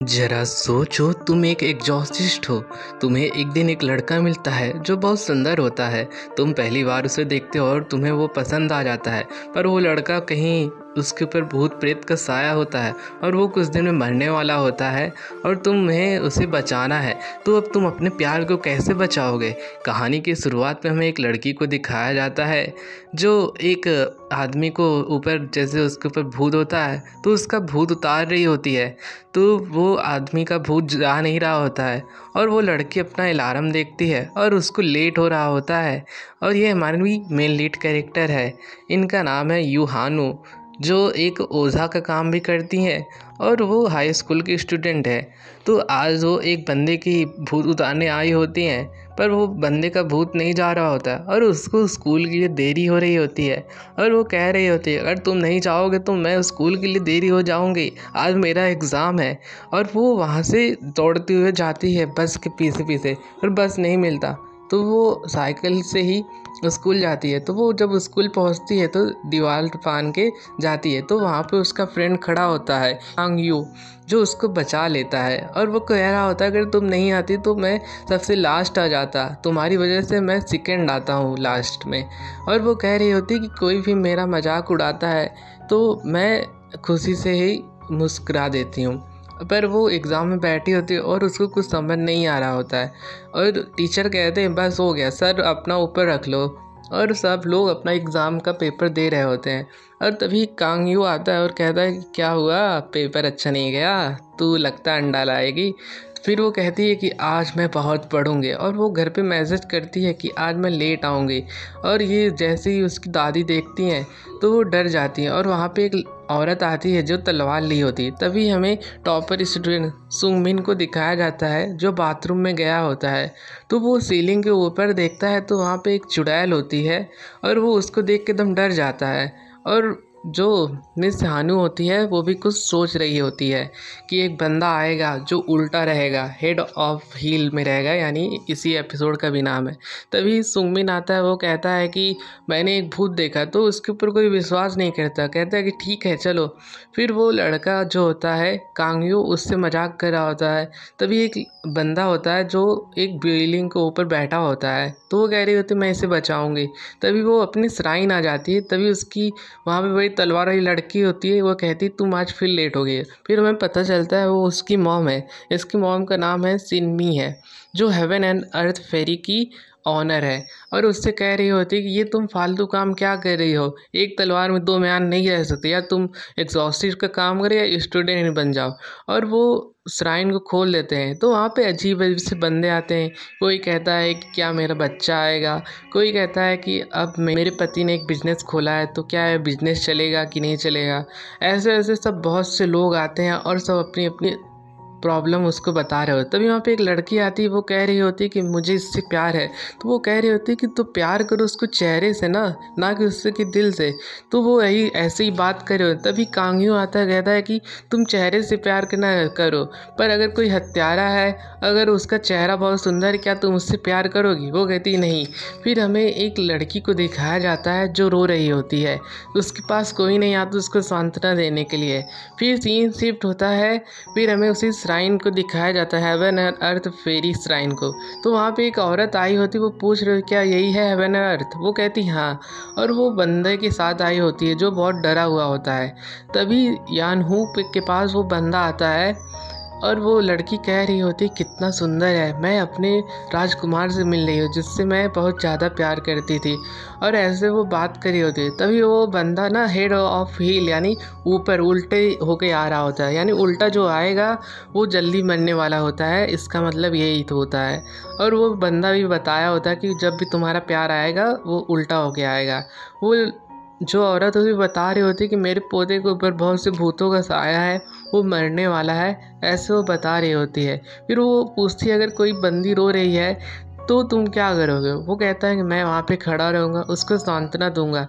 जरा सोचो, तुम एक एग्जॉर्सिस्ट हो। तुम्हें एक दिन एक लड़का मिलता है जो बहुत सुंदर होता है। तुम पहली बार उसे देखते हो और तुम्हें वो पसंद आ जाता है। पर वो लड़का कहीं उसके ऊपर भूत प्रेत का साया होता है और वो कुछ दिन में मरने वाला होता है और तुम्हें उसे बचाना है। तो अब तुम अपने प्यार को कैसे बचाओगे? कहानी की शुरुआत में हमें एक लड़की को दिखाया जाता है जो एक आदमी को ऊपर, जैसे उसके ऊपर भूत होता है तो उसका भूत उतार रही होती है। तो वो आदमी का भूत जा नहीं रहा होता है और वो लड़की अपना अलार्म देखती है और उसको लेट हो रहा होता है। और ये हमारी मेन लीड कैरेक्टर है। इनका नाम है यूहानू, जो एक ओझा का काम भी करती हैं और वो हाई स्कूल की स्टूडेंट है। तो आज वो एक बंदे की भूत उतारने आई होती हैं, पर वो बंदे का भूत नहीं जा रहा होता और उसको स्कूल के लिए देरी हो रही होती है। और वो कह रही होती है, अगर तुम नहीं जाओगे तो मैं स्कूल के लिए देरी हो जाऊंगी, आज मेरा एग्ज़ाम है। और वो वहाँ से दौड़ते हुए जाती है बस के पीछे पीछे, पर बस नहीं मिलता तो वो साइकिल से ही स्कूल जाती है। तो वो जब स्कूल पहुंचती है तो दीवार फान के जाती है, तो वहाँ पे उसका फ्रेंड खड़ा होता है आंग यू, जो उसको बचा लेता है। और वो कह रहा होता है, अगर तुम नहीं आती तो मैं सबसे लास्ट आ जाता, तुम्हारी वजह से मैं सेकंड आता हूँ लास्ट में। और वो कह रही होती कि कोई भी मेरा मजाक उड़ाता है तो मैं खुशी से ही मुस्कुरा देती हूँ। पर वो एग्ज़ाम में बैठी होती है और उसको कुछ समझ नहीं आ रहा होता है और टीचर कहते हैं बस हो गया सर, अपना ऊपर रख लो। और सब लोग अपना एग्ज़ाम का पेपर दे रहे होते हैं और तभी कांग यू आता है और कहता है कि क्या हुआ, पेपर अच्छा नहीं गया, तू लगता है अंडा लाएगी। फिर वो कहती है कि आज मैं बहुत पढ़ूंगी और वो घर पे मैसेज करती है कि आज मैं लेट आऊँगी। और ये जैसे ही उसकी दादी देखती हैं तो वो डर जाती हैं और वहाँ पे एक औरत आती है जो तलवार ली होती है। तभी हमें टॉपर स्टूडेंट सुंगमिन को दिखाया जाता है जो बाथरूम में गया होता है। तो वो सीलिंग के ऊपर देखता है तो वहाँ पे एक चुड़ैल होती है और वो उसको देख के एकदम डर जाता है। और जो मिस हानू होती है वो भी कुछ सोच रही होती है कि एक बंदा आएगा जो उल्टा रहेगा, हेड ऑफ हील में रहेगा, यानी इसी एपिसोड का भी नाम है। तभी सुंगमिन आता है, वो कहता है कि मैंने एक भूत देखा। तो उसके ऊपर कोई विश्वास नहीं करता, कहता है कि ठीक है चलो। फिर वो लड़का जो होता है कांगयू उससे मजाक कर रहा होता है। तभी एक बंदा होता है जो एक बिल्डिंग के ऊपर बैठा होता है, तो वो कह रही होती है मैं इसे बचाऊंगी। तभी वो अपनी श्राइन आ जाती है, तभी उसकी वहाँ पे बड़ी तलवार वाली लड़की होती है, वो कहती तुम आज फिर लेट हो गई है। फिर हमें पता चलता है वो उसकी मॉम है। इसकी मॉम का नाम है सिनमी है, जो हेवन एंड अर्थ फेरी की ऑनर है। और उससे कह रही होती है कि ये तुम फालतू काम क्या कर रही हो, एक तलवार में दो म्यान नहीं रह सकते, या तुम एग्जॉस्टिव का काम करो या स्टूडेंट बन जाओ। और वो श्राइन को खोल देते हैं तो वहाँ पे अजीब अजीब से बंदे आते हैं। कोई कहता है कि क्या मेरा बच्चा आएगा, कोई कहता है कि अब मेरे पति ने एक बिज़नेस खोला है तो क्या है बिज़नेस चलेगा कि नहीं चलेगा। ऐसे ऐसे सब बहुत से लोग आते हैं और सब अपनी अपनी प्रॉब्लम उसको बता रहे होते। तभी वहाँ पे एक लड़की आती है, वो कह रही होती है कि मुझे इससे प्यार है। तो वो कह रही होती है कि तो प्यार करो उसको चेहरे से ना कि उससे कि दिल से। तो वो यही ऐसे ही बात कर रहे हो। तभी कांगयू आता है, कहता है कि तुम चेहरे से प्यार करना करो, पर अगर कोई हत्यारा है, अगर उसका चेहरा बहुत सुंदर है, क्या तुम उससे प्यार करोगी? वो कहती नहीं। फिर हमें एक लड़की को दिखाया जाता है जो रो रही होती है, उसके पास कोई नहीं आता उसको सांत्वना देने के लिए। फिर सीन शिफ्ट होता है, फिर हमें उसी श्राइन को दिखाया जाता है, heaven and earth fairy shrine को। तो वहाँ पे एक औरत आई होती, वो पूछ रही क्या यही है हेवन एंड अर्थ? वो कहती हाँ। और वो बंदे के साथ आई होती है जो बहुत डरा हुआ होता है। तभी यान हू के पास वो बंदा आता है और वो लड़की कह रही होती कितना सुंदर है, मैं अपने राजकुमार से मिल रही हूँ जिससे मैं बहुत ज़्यादा प्यार करती थी। और ऐसे वो बात करी होती है। तभी वो बंदा ना हेड ऑफ हील यानी ऊपर उल्टे होके आ रहा होता है, यानी उल्टा जो आएगा वो जल्दी मरने वाला होता है, इसका मतलब यही तो होता है। और वो बंदा भी बताया होता है कि जब भी तुम्हारा प्यार आएगा वो उल्टा होके आएगा। वो जो औरत होती बता रही होती कि मेरे पौधे के ऊपर बहुत से भूतों का साया है, वो मरने वाला है, ऐसे वो बता रही होती है। फिर वो पूछती है अगर कोई बंदी रो रही है तो तुम क्या करोगे? वो कहता है कि मैं वहाँ पे खड़ा रहूँगा, उसको सांत्वना दूंगा।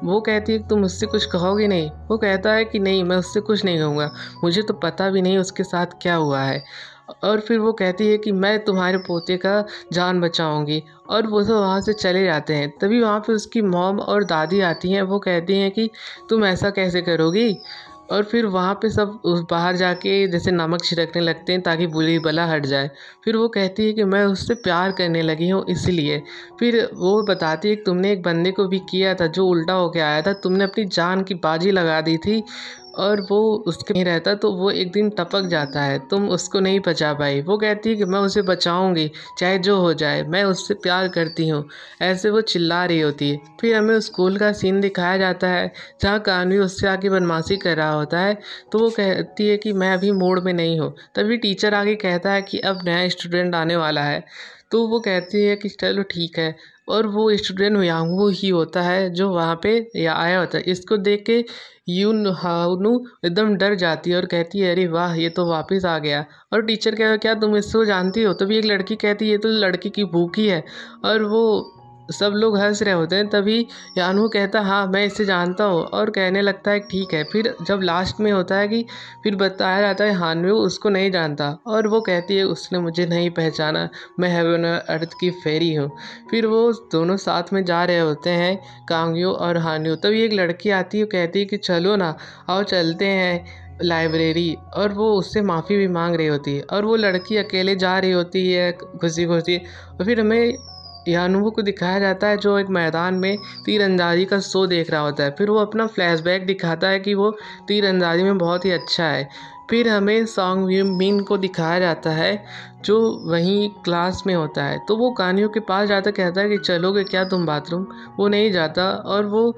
वो कहती है कि तुम उससे कुछ कहोगे नहीं? वो कहता है कि नहीं, मैं उससे कुछ नहीं कहूँगा, मुझे तो पता भी नहीं उसके साथ क्या हुआ है। और फिर वो कहती है कि मैं तुम्हारे पोते का जान बचाऊंगी। और वो सब वहाँ से चले जाते हैं। तभी वहाँ पे उसकी मॉम और दादी आती हैं, वो कहती हैं कि तुम ऐसा कैसे करोगी, और फिर वहाँ पे सब उस बाहर जाके जैसे नमक छिड़कने लगते हैं ताकि बुरी बला हट जाए। फिर वो कहती है कि मैं उससे प्यार करने लगी हूँ इसलिए। फिर वो बताती है कि तुमने एक बंदे को भी किया था जो उल्टा होके आया था, तुमने अपनी जान की बाजी लगा दी थी और वो उसके नहीं रहता तो वो एक दिन टपक जाता है, तुम उसको नहीं बचा पाई। वो कहती है कि मैं उसे बचाऊंगी चाहे जो हो जाए, मैं उससे प्यार करती हूँ। ऐसे वो चिल्ला रही होती है। फिर हमें स्कूल का सीन दिखाया जाता है जहाँ कान्वी उससे आके बदमाशी कर रहा होता है। तो वो कहती है कि मैं अभी मूड में नहीं हूँ। तभी टीचर आके कहता है कि अब नया स्टूडेंट आने वाला है। तो वो कहती है कि चलो ठीक है। और वो स्टूडेंट यांगू ही होता है जो वहाँ पे आया होता है। इसको देख के यून हाउनू एकदम डर जाती है और कहती है अरे वाह ये तो वापस आ गया। और टीचर कह क्या तुम इसको जानती हो? तभी एक लड़की कहती है ये तो लड़की की भूखी है। और वो सब लोग हंस रहे होते हैं। तभी यानू कहता हाँ मैं इसे जानता हूँ और कहने लगता है ठीक है। फिर जब लास्ट में होता है कि फिर बताया जाता है हानू उसको नहीं जानता और वो कहती है उसने मुझे नहीं पहचाना, मैं हेवन अर्थ की फेरी हूँ। फिर वो दोनों साथ में जा रहे होते हैं, कांग्यो और हान्यू। तभी एक लड़की आती है, कहती है कि चलो ना आओ चलते हैं लाइब्रेरी। और वो उससे माफ़ी भी मांग रही होती है और वो लड़की अकेले जा रही होती है खुशी खुशी। और फिर हमें यानुवो को दिखाया जाता है जो एक मैदान में तीरंदाजी का शो देख रहा होता है। फिर वो अपना फ्लैशबैक दिखाता है कि वो तीरंदाजी में बहुत ही अच्छा है। फिर हमें सॉन्ग मिन को दिखाया जाता है जो वहीं क्लास में होता है। तो वो कान्यो के पास जाता कहता है कि चलोगे क्या तुम बाथरूम? वो नहीं जाता और वो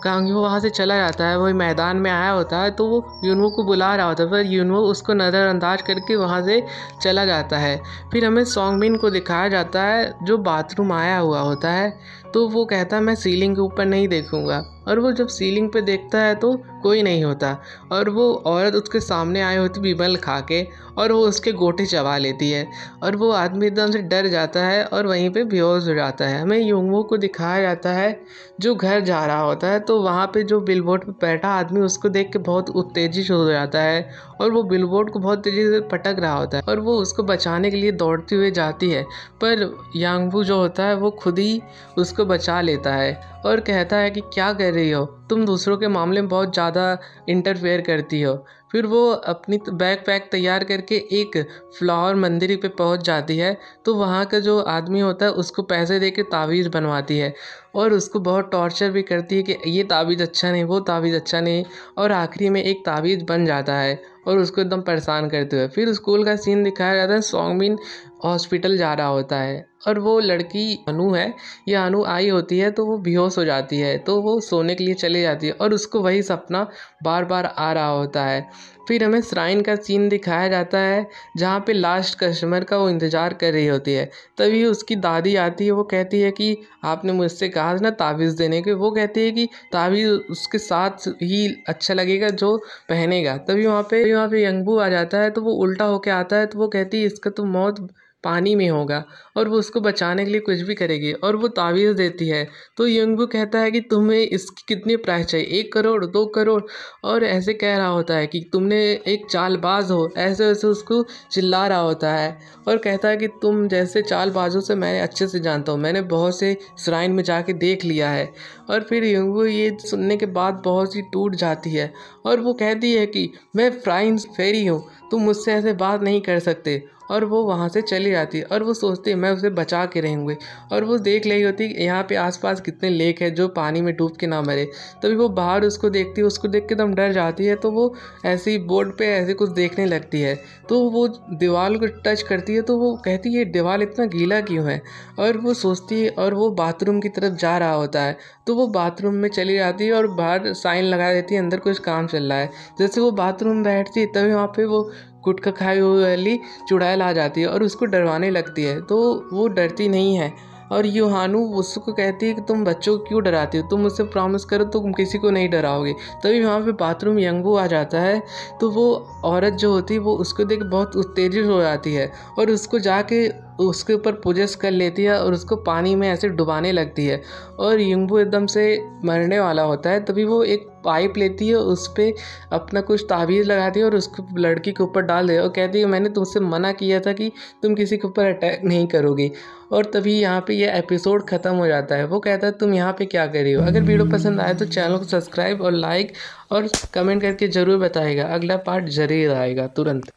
कांग्यो वहाँ से चला जाता है। वही मैदान में आया होता है तो वो यूनवो को बुला रहा होता है पर यूनवो उसको नज़रअंदाज करके वहाँ से चला जाता है। फिर हमें सॉन्गमिन को दिखाया जाता है जो बाथरूम आया हुआ होता है। तो वो कहता है मैं सीलिंग के ऊपर नहीं देखूँगा। और वो जब सीलिंग पे देखता है तो कोई नहीं होता और वो औरत उसके सामने आई होती बिमल खा के और वो उसके गोटे चबा लेती है और वो आदमी एकदम से डर जाता है और वहीं पे बेहोश हो जाता है। हमें युंगवो को दिखाया जाता है जो घर जा रहा होता है। तो वहाँ पे जो बिलबोर्ड पे बैठा आदमी उसको देख के बहुत उत्तेजित हो जाता है और वो बिलबोर्ड को बहुत तेज़ी से पटक रहा होता है और वो उसको बचाने के लिए दौड़ती हुई जाती है। पर यांगबू जो होता है वो खुद ही उसको बचा लेता है और कहता है कि क्या कर रही हो तुम, दूसरों के मामले में बहुत ज़्यादा इंटरफेयर करती हो। फिर वो अपनी बैग पैक तैयार करके एक फ्लावर मंदिर पे पहुंच जाती है। तो वहाँ का जो आदमी होता है उसको पैसे दे के तावीज़ बनवाती है और उसको बहुत टॉर्चर भी करती है कि ये तावीज़ अच्छा नहीं, वो तावीज़ अच्छा नहीं। और आखिरी में एक तावीज़ बन जाता है और उसको एकदम परेशान करते हुए। फिर स्कूल का सीन दिखाया जाता है, सॉन्गमिन हॉस्पिटल जा रहा होता है और वो लड़की अनु है, ये अनु आई होती है तो वो बेहोश हो जाती है। तो वो सोने के लिए चली जाती है और उसको वही सपना बार बार आ रहा होता है। फिर हमें श्राइन का सीन दिखाया जाता है जहाँ पे लास्ट कस्टमर का वो इंतज़ार कर रही होती है। तभी उसकी दादी आती है, वो कहती है कि आपने मुझसे कहा ना तावीज़ देने के। वो कहती है कि तावीज़ उसके साथ ही अच्छा लगेगा जो पहनेगा। तभी वहाँ पे यंगबू आ जाता है तो वो उल्टा होके आता है। तो वो कहती है इसका तो मौत पानी में होगा और वो उसको बचाने के लिए कुछ भी करेगी और वो तावीज़ देती है। तो यंगबू कहता है कि तुम्हें इसकी कितनी प्राइस चाहिए, 1 करोड़ 2 करोड़, और ऐसे कह रहा होता है कि तुमने एक चालबाज हो, ऐसे वैसे उसको चिल्ला रहा होता है और कहता है कि तुम जैसे चालबाजों से मैं अच्छे से जानता हूँ, मैंने बहुत से श्राइन में जाके देख लिया है। और फिर यंगबू ये सुनने के बाद बहुत सी टूट जाती है और वो कहती है कि मैं फ्राइन फेरी हूँ, तुम मुझसे ऐसे बात नहीं कर सकते। और वो वहाँ से चली जाती है और वो सोचती है मैं उसे बचा के रहूँगी। और वो देख रही होती है यहाँ पे आसपास कितने लेक है जो पानी में डूब के ना मरे। तभी वो बाहर उसको देखती है, उसको देख के एकदम डर जाती है। तो वो ऐसे ही बोर्ड पे ऐसे कुछ देखने लगती है तो वो दीवार को टच करती है। तो वो कहती है दीवार इतना गीला क्यों है? और वो सोचती है और वो बाथरूम की तरफ जा रहा होता है। तो वो बाथरूम में चली जाती है और बाहर साइन लगा देती है अंदर कुछ काम चल रहा है। जैसे वो बाथरूम में बैठती है तभी वहाँ पे वो गुटखा खाई हुई वाली चुड़ैल आ जाती है और उसको डरवाने लगती है। तो वो डरती नहीं है और यूहानू उसको कहती है कि तुम बच्चों को क्यों डराती हो, तुम मुझसे प्रॉमिस करो तुम किसी को नहीं डराओगे। तभी वहाँ पे बाथरूम यंगबू आ जाता है। तो वो औरत जो होती है वो उसको देख बहुत उत्तेजित हो जाती है और उसको जाके उसके ऊपर पोजेस कर लेती है और उसको पानी में ऐसे डुबाने लगती है। और युंगबो एकदम से मरने वाला होता है, तभी वो एक पाइप लेती है, उस पर अपना कुछ ताबीज़ लगाती है और उसको लड़की के ऊपर डाल दे और कहती है मैंने तुमसे मना किया था कि तुम किसी के ऊपर अटैक नहीं करोगी। और तभी यहाँ पे ये एपिसोड ख़त्म हो जाता है। वो कहता है तुम यहाँ पे क्या कर रही हो। अगर वीडियो पसंद आए तो चैनल को सब्सक्राइब और लाइक और कमेंट करके ज़रूर बताइएगा। अगला पार्ट जरूर आएगा तुरंत।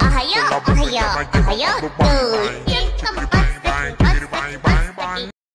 Ahayo, ahayo, ahayo,